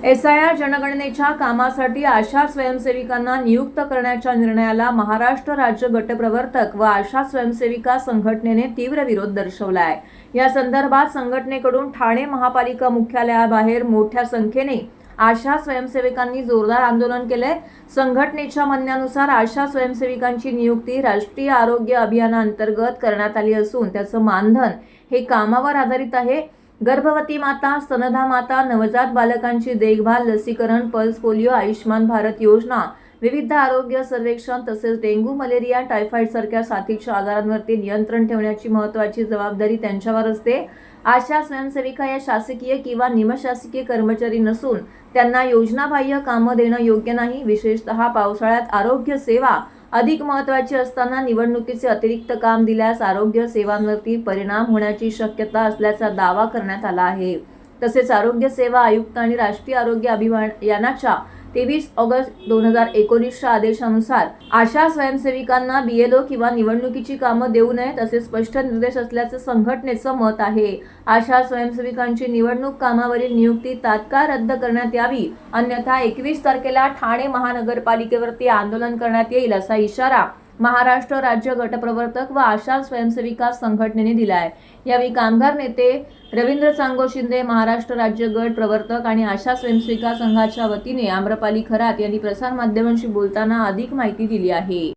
SIR जनगणनेच्या कामासाठी आशा स्वयंसेविकांना नियुक्त करण्याच्या निर्णयाला महाराष्ट्र राज्य गटप्रवर्तक व आशा स्वयंसेविका संघटनेने तीव्र विरोध दर्शवला आहे। या संदर्भात संघटनेकडून ठाणे महापालिका मुख्यालयाबाहेर मोठ्या संख्येने आशा स्वयंसेविकांनी जोरदार आंदोलन केले। संघटनेच्या म्हणण्यानुसार आशा स्वयंसेविकांची नियुक्ती राष्ट्रीय आरोग्य अभियानांतर्गत करण्यात आली असून त्याचं मानधन हे कामावर आधारित आहे। गर्भवती माता, स्तनदा माता, नवजात बालकांची देखभाल, लसीकरण, पल्स पोलिओ, आयुष्मान भारत योजना, विविध आरोग्य सर्वेक्षण तसेच डेंग्यू, मलेरिया, टायफॉइड सारख्या साथीच्या आजारांवरती नियंत्रण ठेवण्याची महत्त्वाची जबाबदारी त्यांच्यावर असते। आशा स्वयंसेविका या शासकीय किंवा निमशासकीय कर्मचारी नसून त्यांना योजनाबाह्य कामं देणं योग्य नाही। विशेषतः पावसाळ्यात आरोग्य सेवा अधिक महत्त्वाची असताना निवडणुकीचे अतिरिक्त काम दिल्यास आरोग्य सेवांवरती परिणाम होण्याची शक्यता असल्याचा दावा करण्यात आला आहे। तसेच आरोग्य सेवा आयुक्त आणि राष्ट्रीय आरोग्य अभियानाच्या 23 ऑगस्ट 2019च्या आदेशानुसार आशा स्वयंसेविकांना BLO किंवा निवडणुकीची कामं देऊ नयेत असे स्पष्ट निर्देश असल्याचे संघटनेचं मत आहे। आशा स्वयंसेविकांची निवडणूक कामावरील नियुक्ती तात्काळ रद्द करण्यात यावी, अन्यथा 21 तारखेला ठाणे महानगरपालिकेवरती आंदोलन करण्यात येईल असा इशारा महाराष्ट्र राज्य गटप्रवर्तक व आशा स्वयंसेविका संघटनेने दिला आहे। यावेळी कामगार नेते रवींद्र चांगो शिंदे, महाराष्ट्र राज्य गट प्रवर्तक आणि आशा स्वयंसेविका संघाच्या वतीने आम्रपाली खरात यांनी प्रसार माध्यमांशी बोलताना अधिक माहिती दिली आहे।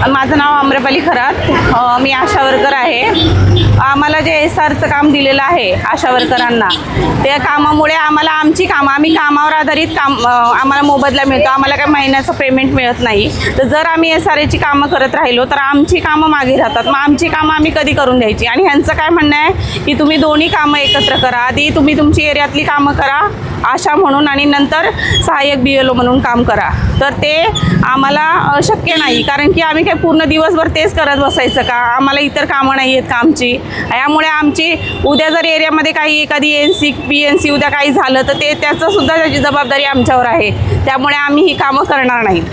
माझं नाव आम्रपाली खरात, मी आशा वर्कर आहे। आम्हाला जे SRचं काम दिलेलं आहे आशा वर्करांना, त्या कामामुळे आम्ही कामावर आधारित आम्हाला मोबदला मिळतो। आम्हाला काही महिन्याचं पेमेंट मिळत नाही। तर जर आम्ही SRची कामं करत राहिलो तर आमची कामं मागे राहतात। मग आमची कामं आम्ही कधी करून द्यायची? आणि ह्यांचं काय म्हणणं आहे की तुम्ही दोन्ही कामं एकत्र करा, आधी तुम्ही तुमची एरियातली कामं करा आशा म्हणून आणि नंतर सहाय्यक BLO म्हणून काम करा। तर ते आम्हाला शक्य नाही, कारण की आम्ही काय पूर्ण दिवसभर तेच करत बसायचं का? आम्हाला इतर कामं नाही आहेत कामची। यामुळे आमची उद्या जर एरियामध्ये काही एखादी NC PNC उद्या काही झालं तर त्याचंसुद्धा त्याची जबाबदारी आमच्यावर आहे। त्यामुळे आम्ही ही कामं करणार नाही।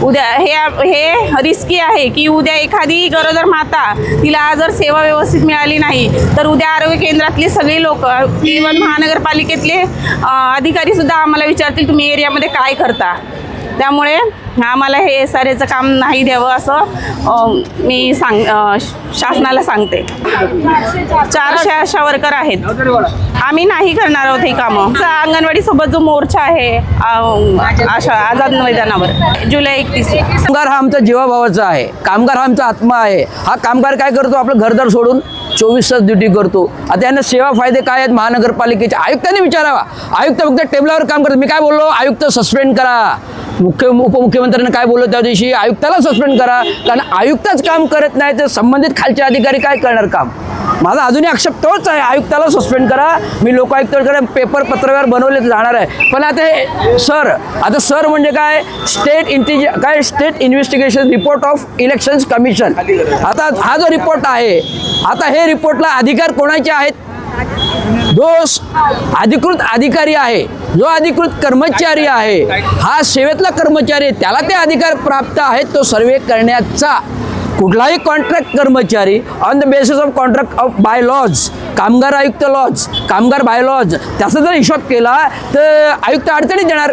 उद्या हे रिस्की आहे की उद्या एखादी गरोदर माता, तिला जर सेवा व्यवस्थित मिळाली नाही तर उद्या आरोग्य केंद्रातले सगळे लोक, इव्हन महानगरपालिकेतले अधिकारीसुद्धा आम्हाला विचारतील तुम्ही एरियामध्ये काय करता। त्यामुळे आम्हाला हे SRचं काम नाही द्यावं असं मी शासनाला सांगते। 400 आशा वर्कर आहेत। आम्ही नाही करणार आहोत ही कामं। अंगणवाडीसोबत जो मोर्चा आहे आशा आझाद मैदानावर जुलै 31। कामगार हा आमचा जीवाभावाचा आहे, कामगार हा आमचा आत्मा आहे। हा कामगार काय करतो? आपलं घरदार सोडून 24 तास ड्युटी करतो। आता यांना सेवा फायदे काय आहेत? महानगरपालिकेच्या आयुक्तांनी विचारावा। आयुक्त फक्त टेबलावर काम करतात। मी काय बोललो? आयुक्त सस्पेंड करा। उपमुख्यमंत्र्यांनी काय बोललो त्या दिवशी? आयुक्ताला सस्पेंड करा, कारण आयुक्तच काम करत नाही तर संबंधित खालचे अधिकारी काय करणार काम? माझा अजूनही आक्षेप तोच आहे, आयुक्ताला सस्पेंड करा। मी लोकायुक्ताकडे पेपर पत्रव्यवहार बनवले जाणार आहे। पण आता हे सर म्हणजे काय? State investigation report of elections commission. आता हा जो रिपोर्ट आहे, आता हे रिपोर्टला अधिकार कोणाचे आहेत? जो अधिकृत अधिकारी आहे, जो अधिकृत कर्मचारी आहे, हा सेवेतला कर्मचारी, त्याला ते अधिकार प्राप्त आहेत तो सर्वे करण्याचा। कुठलाही कॉन्ट्रॅक्ट कर्मचारी on the basis of contract of bye lodge, कामगार आयुक्त लॉज, कामगार बाय लॉज, त्याचा जर हिशोब केला तर आयुक्त अडचणीत येणार।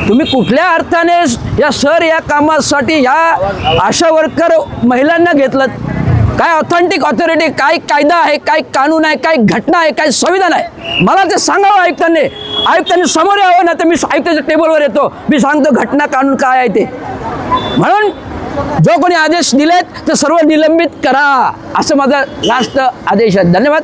तुम्ही कुठल्या अर्थाने या कामासाठी ह्या आशा वर्कर महिलांना घेतलं? काय ऑथेंटिक ऑथॉरिटी, काय कायदा आहे, काय कानून आहे, काय घटना आहे, काय संविधान आहे? मला ते सांगावं आयुक्तांनी समोर यावं ना। तर मी आयुक्ताच्या टेबलवर येतो, मी सांगतो घटना कानून काय आहे ते। म्हणून जो कोणी आदेश दिलेत ते सर्व निलंबित करा, असं माझा लास्ट आदेश आहे। धन्यवाद।